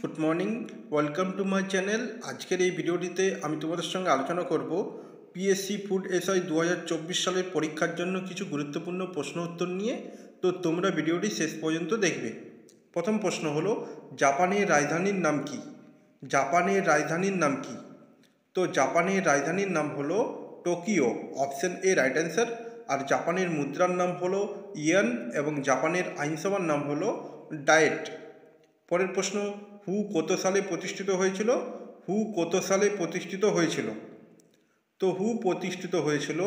Good morning, welcome to my channel. আজকের এই ভিডিওটিতে আমি তোমাদের সঙ্গে আলোচনা করব পিএসসি ফুড এসআই 2024 সালের পরীক্ষার জন্য কিছু গুরুত্বপূর্ণ প্রশ্ন উত্তর নিয়ে। তো তোমরা ভিডিওটি শেষ পর্যন্ত দেখবে। প্রথম প্রশ্ন হলো, জাপানের রাজধানীর নাম কি? জাপানের রাজধানীর নাম কি? তো জাপানের রাজধানীর নাম হলো Tokyo, option A right answer. আর জাপানের মুদ্রার নাম হলো ইয়েন এবং জাপানের আইনসভার নাম হলো ডায়েট। পরের প্রশ্ন, হু কত সালে প্রতিষ্ঠিত হয়েছিল? হু কত সালে প্রতিষ্ঠিত হয়েছিল? তো হু প্রতিষ্ঠিত হয়েছিল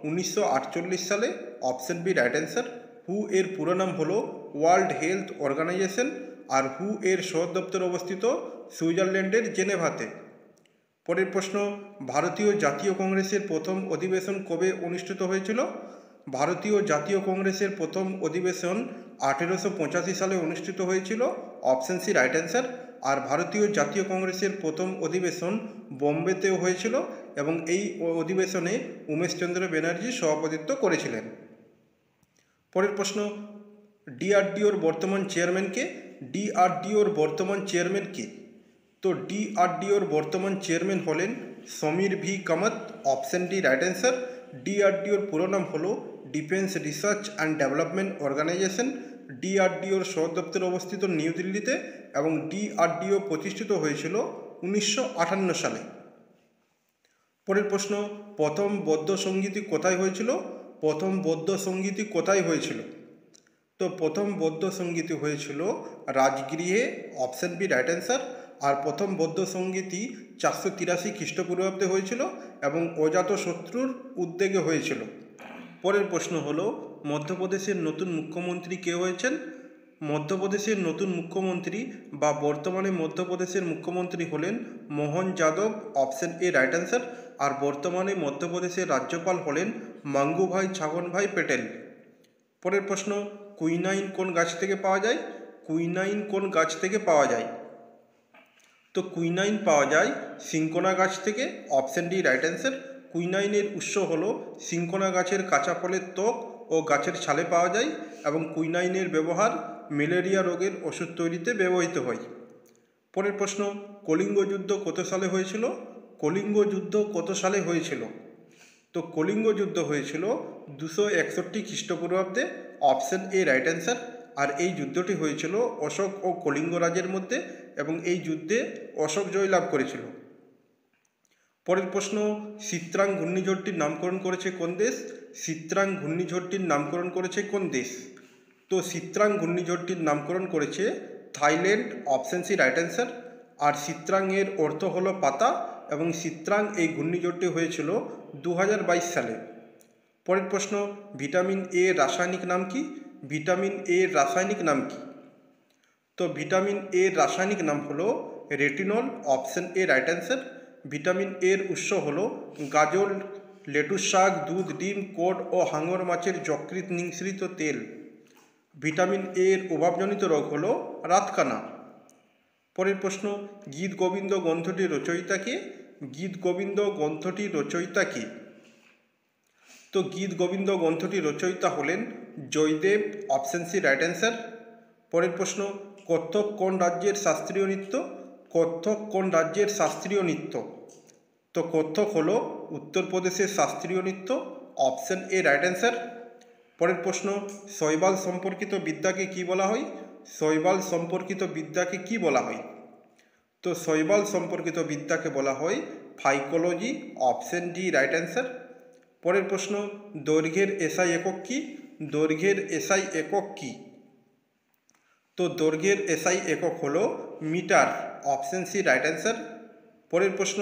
1948 সালে, অপশন বি রাইট অ্যান্সার। হু এর পুরো নাম হলো ওয়ার্ল্ড হেলথ অর্গানাইজেশন, আর হু এর সদর দপ্তর অবস্থিত সুইজারল্যান্ডের জেনেভাতে। পরের প্রশ্ন, ভারতীয় জাতীয় কংগ্রেসের প্রথম অধিবেশন কবে অনুষ্ঠিত হয়েছিল? ভারতীয় জাতীয় কংগ্রেসের প্রথম অধিবেশন 1885 সালে অনুষ্ঠিত হয়েছিল, অপশন সি রাইট অ্যান্সার। আর ভারতীয় জাতীয় কংগ্রেসের প্রথম অধিবেশন বোম্বেতেও হয়েছিল এবং এই অধিবেশনে উমেশচন্দ্র ব্যানার্জি সভাপতিত্ব করেছিলেন। পরের প্রশ্ন, ডিআরডিওর বর্তমান চেয়ারম্যান কে? ডিআরডিওর বর্তমান চেয়ারম্যান কে? তো ডিআরডিওর বর্তমান চেয়ারম্যান হলেন Samir V Kamat, option D right answer. ডিআরডিওর পুরো নাম হলো defence research and development organisation. ডিআরডিওর সদর দপ্তর অবস্থিত নিউ দিল্লিতে এবং ডিআরডিও প্রতিষ্ঠিত হয়েছিল 1958 সালে। পরের প্রশ্ন, প্রথম বৌদ্ধ সঙ্গীতি কোথায় হয়েছিল? প্রথম বৌদ্ধ সঙ্গীতি কোথায় হয়েছিল? তো প্রথম বৌদ্ধ সঙ্গীতি হয়েছিল রাজগৃহে, অপশন বি রাইট অ্যান্সার। আর প্রথম বৌদ্ধ সঙ্গীতি 483 খ্রিস্টপূর্বাব্দে হয়েছিল এবং অজাতশত্রুর উদ্যোগে হয়েছিল। পরের প্রশ্ন হলো, মধ্যপ্রদেশের নতুন মুখ্যমন্ত্রী কে হয়েছেন? মধ্যপ্রদেশের নতুন মুখ্যমন্ত্রী বা বর্তমানে মধ্যপ্রদেশের মুখ্যমন্ত্রী হলেন Mohan Yadav, option A right answer. আর বর্তমানে মধ্যপ্রদেশের রাজ্যপাল হলেন মাঙ্গুভাই ছাগনভাই পেটেল। পরের প্রশ্ন, কুইনাইন কোন গাছ থেকে পাওয়া যায়? কুইনাইন কোন গাছ থেকে পাওয়া যায়? তো কুইনাইন পাওয়া যায় সিনকোনা গাছ থেকে, অপশন ডি রাইট অ্যান্সার। কুইনাইনের উৎস হলো সিনকোনা গাছের কাঁচা ফলের ত্বক ও গাছের ছালে পাওয়া যায় এবং কুইনাইনের ব্যবহার ম্যালেরিয়া রোগের ওষুধ তৈরিতে ব্যবহৃত হয়। পরের প্রশ্ন, কলিঙ্গ যুদ্ধ কত সালে হয়েছিল? কলিঙ্গ যুদ্ধ কত সালে হয়েছিল? তো কলিঙ্গ যুদ্ধ হয়েছিল 261 খ্রিস্টপূর্বাব্দে, অপশন এ রাইট অ্যান্সার। আর এই যুদ্ধটি হয়েছিল অশোক ও কলিঙ্গ রাজের মধ্যে এবং এই যুদ্ধে অশোক জয়লাভ করেছিল। পরের প্রশ্ন, সিত্রাং ঘূর্ণিঝড়টির নামকরণ করেছে কোন দেশ? সিত্রাং ঘূর্ণিঝড়টির নামকরণ করেছে কোন দেশ? তো সিত্রাং ঘূর্ণিঝড়টির নামকরণ করেছে Thailand, option C right answer. আর সিত্রাং এর অর্থ হলো পাতা এবং সিত্রাং এই ঘূর্ণিঝড়টি হয়েছিল 2022 সালে। পরের প্রশ্ন, ভিটামিন এ রাসায়নিক নাম কি? ভিটামিন এ রাসায়নিক নাম কি? তো ভিটামিন এ রাসায়নিক নাম হলো retinol, option A right answer. Vitamin এর উৎস হলো গাজর, লেটুস শাক, দুধ, ডিম, কোড ও হাঙর মাছের যকৃৎ নিঃসৃত তেল। ভিটামিন এর অভাবজনিত রোগ হলো রাতকানা। পরের প্রশ্ন, গীত গোবিন্দ গ্রন্থটির রচয়িতা কে? গীত গোবিন্দ গ্রন্থটির রচয়িতা কে? তো গীত গোবিন্দ গ্রন্থটির রচয়িতা হলেন Jayadeva, option C right answer. পরের প্রশ্ন, কত্থক কোন রাজ্যের শাস্ত্রীয় নৃত্য? কত্থক কোন রাজ্যের শাস্ত্রীয় নৃত্য? তো কত্থক হলো উত্তরপ্রদেশের শাস্ত্রীয় নৃত্য, অপশন এ রাইট অ্যান্সার। পরের প্রশ্ন, শৈবাল সম্পর্কিত বিদ্যাকে কি বলা হয়? শৈবাল সম্পর্কিত বিদ্যাকে কি বলা হয়? তো শৈবাল সম্পর্কিত বিদ্যাকে বলা হয় phycology, option D right answer. পরের প্রশ্ন, দৈর্ঘ্যের এসআই একক কি? দৈর্ঘ্যের এসআই একক কি? তো দৈর্ঘ্যের এসআই একক হলো metre, option C right answer. পরের প্রশ্ন,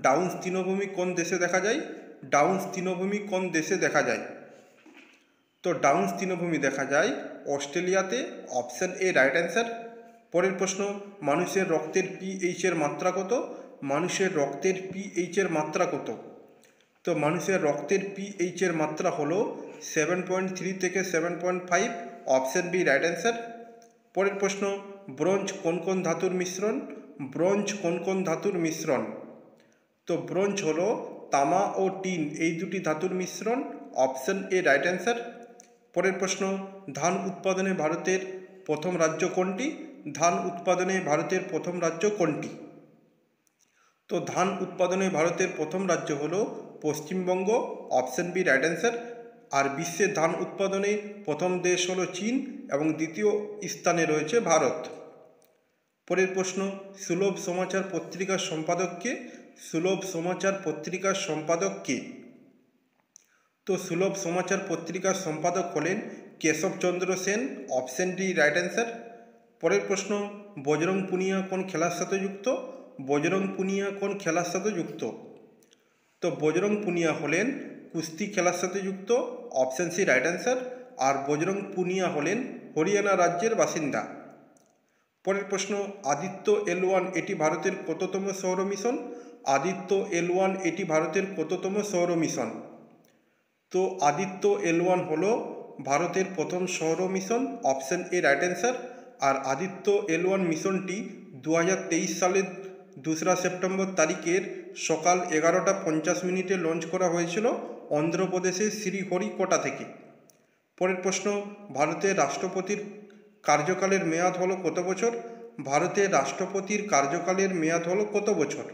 ডাউন্স তৃণভূমি কোন দেশে দেখা যায়? ডাউন্স তৃণভূমি কোন দেশে দেখা যায়? তো ডাউন্স তৃণভূমি দেখা যায় অস্ট্রেলিয়াতে, অপশন এ রাইট অ্যান্সার। পরের প্রশ্ন, মানুষের রক্তের পিএইচ এর মাত্রা কত? মানুষের রক্তের পিএইচ এর মাত্রা কত? তো মানুষের রক্তের পিএইচ এর মাত্রা হলো 7.3 থেকে 7.5, অপশন বি রাইট অ্যান্সার। পরের প্রশ্ন, ব্রোঞ্জ কোন কোন ধাতুর মিশ্রণ? ব্রোঞ্জ কোন কোন ধাতুর মিশ্রণ? তো ব্রোঞ্জ হলো তামা ও টিন এই দুটি ধাতুর মিশ্রণ, অপশন এ রাইট অ্যান্সার। পরের প্রশ্ন, ধান উৎপাদনে ভারতের প্রথম রাজ্য কোনটি? ধান উৎপাদনে ভারতের প্রথম রাজ্য কোনটি? তো ধান উৎপাদনে ভারতের প্রথম রাজ্য হলো Paschimbanga, option B right answer. আর বিশ্বের ধান উৎপাদনে প্রথম দেশ হলো চীন এবং দ্বিতীয় স্থানে রয়েছে ভারত। পরের প্রশ্ন, সুলভ সমাচার পত্রিকার সম্পাদক কে? সুলভ সমাচার পত্রিকার সম্পাদক কে? তো সুলভ সমাচার পত্রিকার সম্পাদক হলেন Keshabchandra Sen, option D right answer. পরের প্রশ্ন, বজরং পুনিয়া কোন খেলার সাথে যুক্ত? বজরং পুনিয়া কোন খেলার সাথে যুক্ত? তো বজরং পুনিয়া হলেন কুস্তি খেলার সাথে যুক্ত, অপশন সি রাইট অ্যান্সার। আর বজরং পুনিয়া হলেন হরিয়ানা রাজ্যের বাসিন্দা। পরের প্রশ্ন, আদিত্য L1 এটি ভারতের কততম সৌর মিশন? আদিত্য L1 এটি ভারতের কততম সৌর মিশন? তো আদিত্য L1 হলো ভারতের প্রথম সৌর mission, option A right answer. আর আদিত্য L1 মিশনটি 2023 সালের 2রা সেপ্টেম্বর তারিখের সকাল 11:50 লঞ্চ করা হয়েছিল অন্ধ্রপ্রদেশের শ্রীহরিকোটা থেকে। পরের প্রশ্ন, ভারতের রাষ্ট্রপতির কার্যকালের মেয়াদ হলো কত বছর? ভারতের রাষ্ট্রপতির কার্যকালের মেয়াদ হলো কত বছর?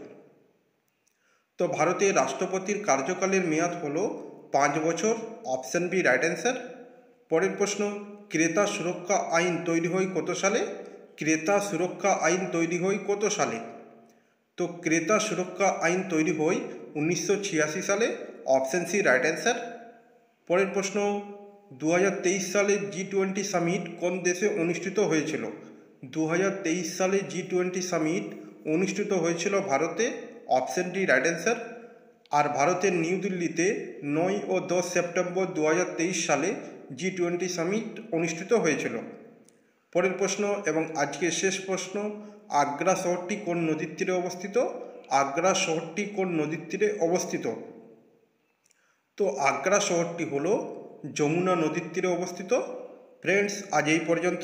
তো ভারতের রাষ্ট্রপতির কার্যকালের মেয়াদ হলো 5 বছর, অপশন বি রাইট অ্যান্সার। পরের প্রশ্ন, ক্রেতা সুরক্ষা আইন তৈরি হয় কত সালে? ক্রেতা সুরক্ষা আইন তৈরি হয় কত সালে? তো ক্রেতা সুরক্ষা আইন তৈরি হয় 1986 সালে, অপশন সি রাইট অ্যান্সার। পরের প্রশ্ন, 2023 সালে G20 সামিট কোন দেশে অনুষ্ঠিত হয়েছিল? 2023 সালে G20 সামিট অনুষ্ঠিত হয়েছিল ভারতে, অপশন ডি রাইট অ্যান্সার। আর ভারতের নিউ দিল্লিতে 9 ও 10 সেপ্টেম্বর 2023 সালে G20 সামিট অনুষ্ঠিত হয়েছিল। পরের প্রশ্ন এবং আজকের শেষ প্রশ্ন, আগ্রা শহরটি কোন নদীর তীরে অবস্থিত? আগ্রা শহরটি কোন নদীর তীরে অবস্থিত? তো আগ্রা শহরটি হলো যমুনা নদীর তীরে অবস্থিত। ফ্রেন্ডস, আজ এই পর্যন্ত।